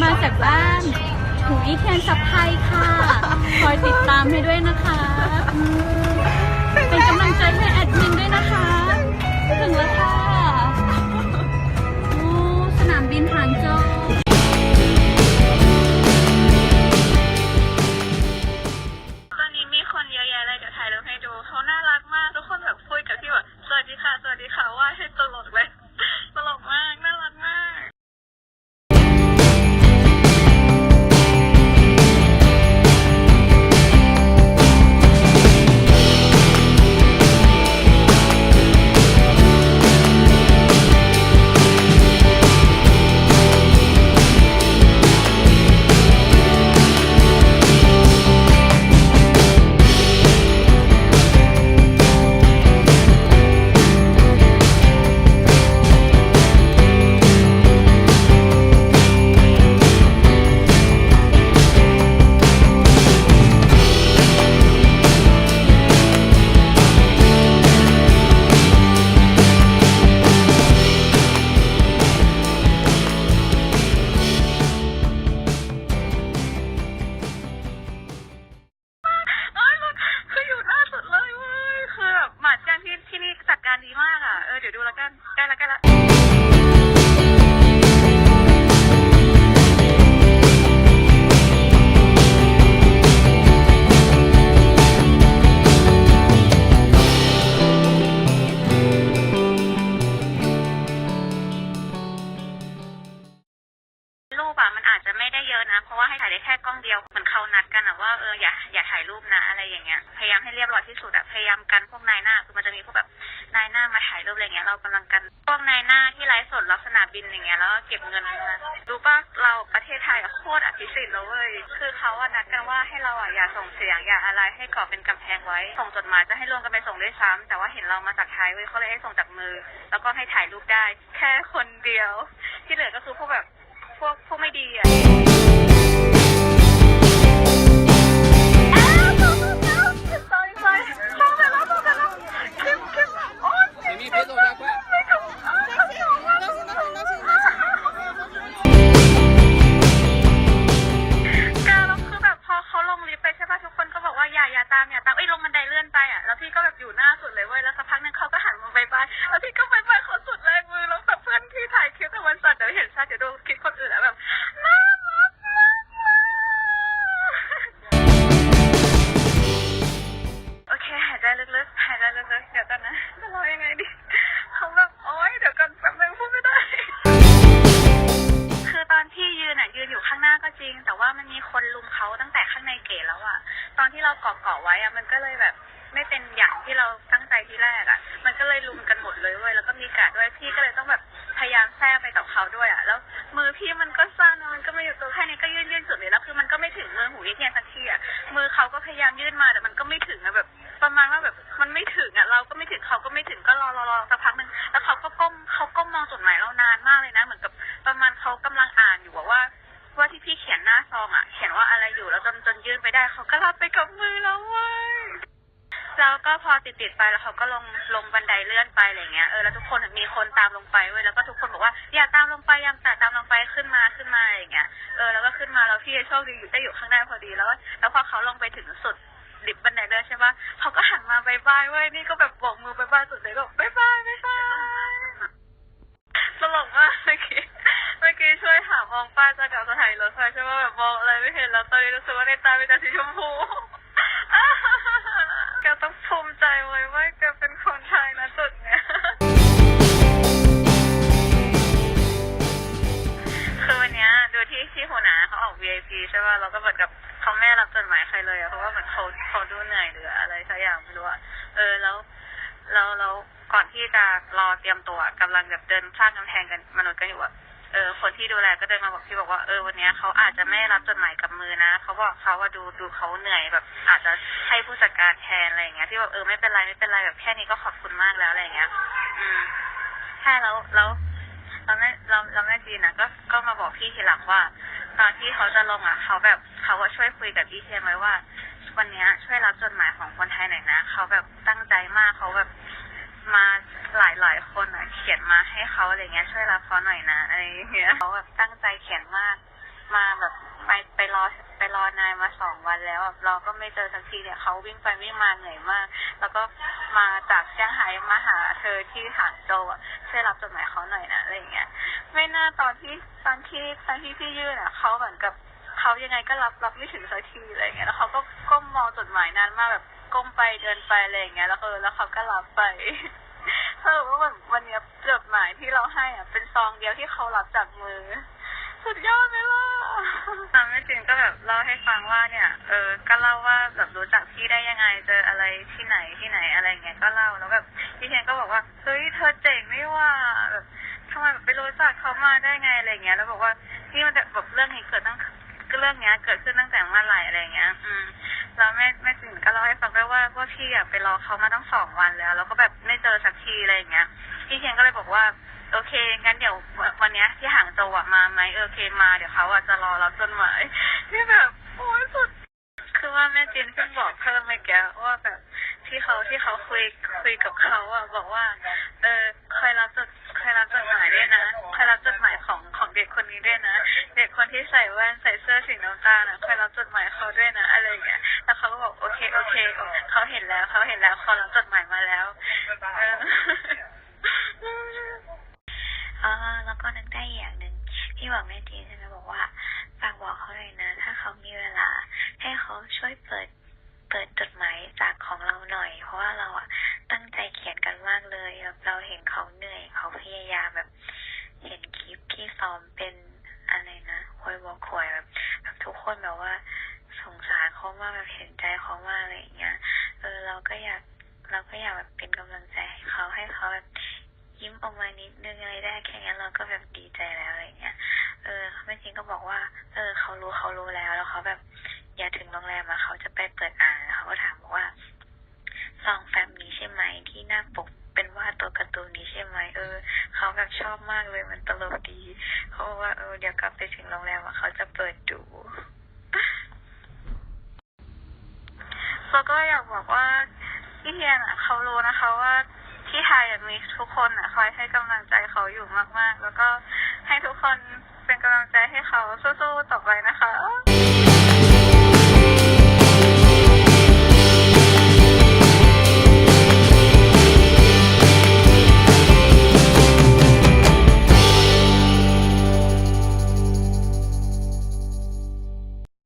มาจากบ้านหูอีเทียนซับไทยค่ะคอยติดตามให้ด้วยนะคะเป็นกำลังใจให้แอดมินด้วยนะคะถึงแล้วค่ะสนามบินหางโจวตอนนี้มีคนเยอะแยะเลยเดี๋ยวถ่ายรูปให้ดูเขาน่ารักมากทุกคนแบบคุยกับพี่แบบสวัสดีค่ะสวัสดีค่ะว่าให้ตลกเลยตลกมากน่ารักมากคืออยู่หน้าสุดเลยเว้ยคือแบบหมาดกันที่นี่จัดการดีมากอ่ะเดี๋ยวดูแล้วกันใกล้ละใกล้ละรูปอะมันอาจจะไม่ได้เยอะนะเพราะว่าให้ถ่ายได้แค่กล้องเดียวเหมือนเขานัดกันอะว่าอย่าถ่ายรูปนะอะไรอย่างเงี้ยพยายามให้เรียบร้อยที่สุดอะพยายามกันพวกนายหน้าคือมันจะมีพวกแบบนายหน้ามาถ่ายรูปอะไรเงี้ยเรากำลังกันพวกนายหน้าที่ไลฟ์สดลักษณะบินอย่างเงี้ยแล้วก็เก็บเงินมารู้ป่ะเราประเทศไทยอะโคตรอภิสิทธิ์เลยเว้ยคือเขาอะนัดกันว่าให้เราอะอย่าส่งเสียงอย่าอะไรให้ก่อเป็นกำแพงไว้ส่งจดหมายจะให้รวมกันไปส่งด้วยซ้ำแต่ว่าเห็นเรามาจากไทยเว้ยเขาเลยให้ส่งจากมือแล้วก็ให้ถ่ายรูปได้แค่คนเดียวที่เหลือก็คือพวกแบบพวกไม่ดีอ่ะลงบันไดเลื่อนไปอ่ะแล้วพี่ก็แบบอยู่หน้าสุดเลยเว้ยแล้วสักพักนึงเขาก็หันมาบายบายแล้วพี่ก็บายบายเขาสุดแรงมือแล้วแบบเพื่อนที่ถ่ายคลิปแต่วันสัตว์เดี๋ยวเห็นชัดเดี๋ยวดูคลิปคนอื่นแล้วแบบน่ารักมากโอเคหายใจลึกๆหายใจลึกๆเดี๋ยวกันนะจะรอยังไงดีเขาแบบโอ๊ยเดี๋ยวกันแป๊บนึงพูดไม่ได้คือตอนที่ยืนอยู่ข้างหน้าก็จริงแต่ว่ามันมีคนลุมเขาตั้งแต่ข้างในเก๋แล้วอ่ะตอนที่เราเกาะไว้อ่ะมันก็เลยแบบไม่เป็นอย่างที่เราตั้งใจที่แรกอ่ะมันก็เลยลุมกันหมดเลยเว้ยแล้วก็มีการด้วยพี่ก็เลยต้องแบบพยายามแทรกไปกับเขาด้วยอ่ะแล้วมือพี่มันก็สั้นมันก็ไม่อยู่ตัวแค่นี้ก็ยื่นสุดเลยแล้วคือมันก็ไม่ถึงมือหูยเทียนสักทีอ่ะมือเขาก็พยายามยื่นมาแต่มันก็ไม่ถึงอ่ะแบบประมาณว่าแบบมันไม่ถึงอ่ะเราก็ไม่ถึงเขาก็ไม่ถึงก็รอสักพักนึงแล้วเขาก็ก้มมองจดหมายเรานานมากเลยนะเหมือนกับประมาณเขากำลังอ่านอยู่ว่าที่พี่เขียนหน้าซองอ่ะเขียนว่าอะไรอยู่แล้วจนยื่นไปได้เขาก็รับไปกับมือแล้วเว้ยแล้วก็พอติดไปแล้วเขาก็ลงบันไดเลื่อนไปอะไรเงี้ยแล้วทุกคนมีคนตามลงไปเว้ยแล้วก็ทุกคนบอกว่าอย่าตามลงไปอย่าตามลงไปขึ้นมาอย่างเงี้ยแล้วก็ขึ้นมาแล้วพี่โชคดีอยู่ข้างหน้าพอดีแล้วพอเขาลงไปถึงสุดดิบบันไดเลื่อนใช่ปะเขาก็หันมาบายบายเว้ยนี่ก็แบบโบกมือบายบายสุดเลยก็บายบายตลกมากเมื่อกี้ช่วยหามองป้าจากกับสถานีรถไฟใช่ไหมแบบมองอะไรไม่เห็นแล้วตอนนี้รู้สึกว่าในตาเป็นแต่สีชมพูแกต้องภูมิใจไว้ว่าแกเป็นคนไทยนะจุดเนี้ยคือวันนี้ดูที่หัวหน้าเขาออก VIP ใช่ป่ะเราก็เหมือนกับเขาไม่รับจดหมายใครเลยเพราะว่าเหมือนเขาดูเหนื่อยหรืออะไรสักอย่างไม่รู้แล้วก่อนที่จะรอเตรียมตัวกำลังแบบเดินข้ามกำแพงกันมนุษย์กันอยู่อะคนที่ดูแลก็เดินมาบอกพี่บอกว่าวันนี้เขาอาจจะไม่รับจดหมายกับมือนะเขาบอกเขาว่าดูเขาเหนื่อยแบบอาจจะให้ผู้จัดการแทนอะไรอย่างเงี้ยที่บอกไม่เป็นไรแบบแค่นี้ก็ขอบคุณมากแล้วอะไรอย่างเงี้ยใช่แล้วเราแม่จีนนะก็มาบอกพี่ทีหลังว่าตอนที่เขาจะลงอ่ะเขาว่าช่วยคุยกับพี่เทียนไว้ว่าวันนี้ช่วยรับจดหมายของคนไทยหน่อยนะเขาแบบตั้งใจมากเขาแบบมาหลายคนอ่ะเขียนมาให้เขาอะไรเงี้ยช่วยรับเขาหน่อยนะอะไรเงี้ยเขาแบบตั้งใจเขียนมาก มาแบบไปรอนายมา2 วันแล้วเราก็ไม่เจอสักทีเนี่ยเขาวิ่งไปวิ่งมาเหนื่อยมากแล้วก็มาจากเซี่ยงไฮ้มาหาเธอที่หางโจวช่วยรับจดหมายเขาหน่อยนะอะไรอย่างเงี้ยไม่น่าตอนที่พี่ยื่นเขาเหมือนกับเขายังไงก็รับไม่ถึงสักทีอะไรอย่างเงี้ยแล้วเขาก็ก้มมองจดหมายนานมากแบบก้มไปเดินไปอะไรอย่างเงี้ยแล้วแล้วเขาก็รับไปว่าแบบวันนี้จดหมายที่เราให้เป็นซองเดียวที่เขารับจากมือสุดยอดเลยล่ะแม่จินก็แบบเล่าให้ฟังว่าเนี่ยก็เล่าว่าแบบรู้จักพี่ได้ยังไงเจออะไรที่ไหนอะไรเงี้ยก็เล่าแล้วแบบพี่เคนก็บอกว่าเฮ้ยเธอเจ๋งไม่ว่าแบบทำไมแบบไปรู้จักเขามาได้ไงอะไรเงี้ยแล้วบอกว่านี่มันแบบเรื่องนี้เกิดขึ้นตั้งแต่เมื่อไหร่อะไรเงี้ยแล้วแม่จินก็เล่าให้ฟังด้วยว่าพี่ไปรอเขามาตั้ง2 วันแล้วก็แบบไม่เจอสักทีอะไรเงี้ยพี่เคนก็เลยบอกว่าโอเคงั้นเดี๋ยววันนี้ที่หางโจวมาไหมโอเคมาเดี๋ยวเขาจะรอรับจดหมายที่แบบโอ้ยสุดคือว่าแม่จินเพิ่งบอกเพิ่มเมื่อกี้ว่าแบบที่เขาคุยกับเขาบอกว่าคอยรับจดหมายด้วยนะคอยรับจดหมายของเด็กคนนี้ด้วยนะเด็กคนที่ใส่แว่นใส่เสื้อสีน้ำตาลคอยรับจดหมายเขาด้วยนะอะไรอย่างเงี้ยแล้วเขาก็บอกโอเคเขาเห็นแล้วเขารับจดหมายมาแล้วแล้วก็นึกได้อย่างหนึ่งที่บอกแม่จีนใช่ไหมบอกว่าฝากบอกเขาเลยนะถ้าเขามีเวลาให้เขาช่วยเปิดจดหมายจากของเราหน่อยเพราะว่าเราตั้งใจเขียนกันมากเลยแบบเราเห็นเขาเหนื่อยเขาพยายามแบบเห็นคลิปที่ซ้อมเป็นอะไรนะควยบอกควยแบบทุกคนแบบว่าสงสารเขามากแบบเห็นใจเขามากอะไรอย่างเงี้ยเราก็อยากแบบเป็นกำลังใจให้เขาแบบยิ้มออกมานิดนึงอะไรได้แค่นี้เราก็แบบดีใจแล้วอะไรเงี้ยแม่จริงก็บอกว่าเขารู้แล้วเขาแบบอย่าถึงโรงแรมเขาจะไปเปิดอ่านเขาก็ถามบอกว่าซองแฟ้มนี้ใช่ไหมที่หน้าปกเป็นวาดตัวการ์ตูนนี้ใช่ไหมเขาแบบชอบมากเลยมันตลกดีเขาบอกว่าเดี๋ยวกลับไปถึงโรงแรมเขาจะเปิดดูแล้วก็อยากบอกว่าพี่เทียนเขารู้นะคะว่าที่ไทยมีทุกคนคอยให้กำลังใจเขาอยู่มากๆแล้วก็ให้ทุกคนเป็นกำลังใจให้เขาสู้ๆต่อไปนะคะ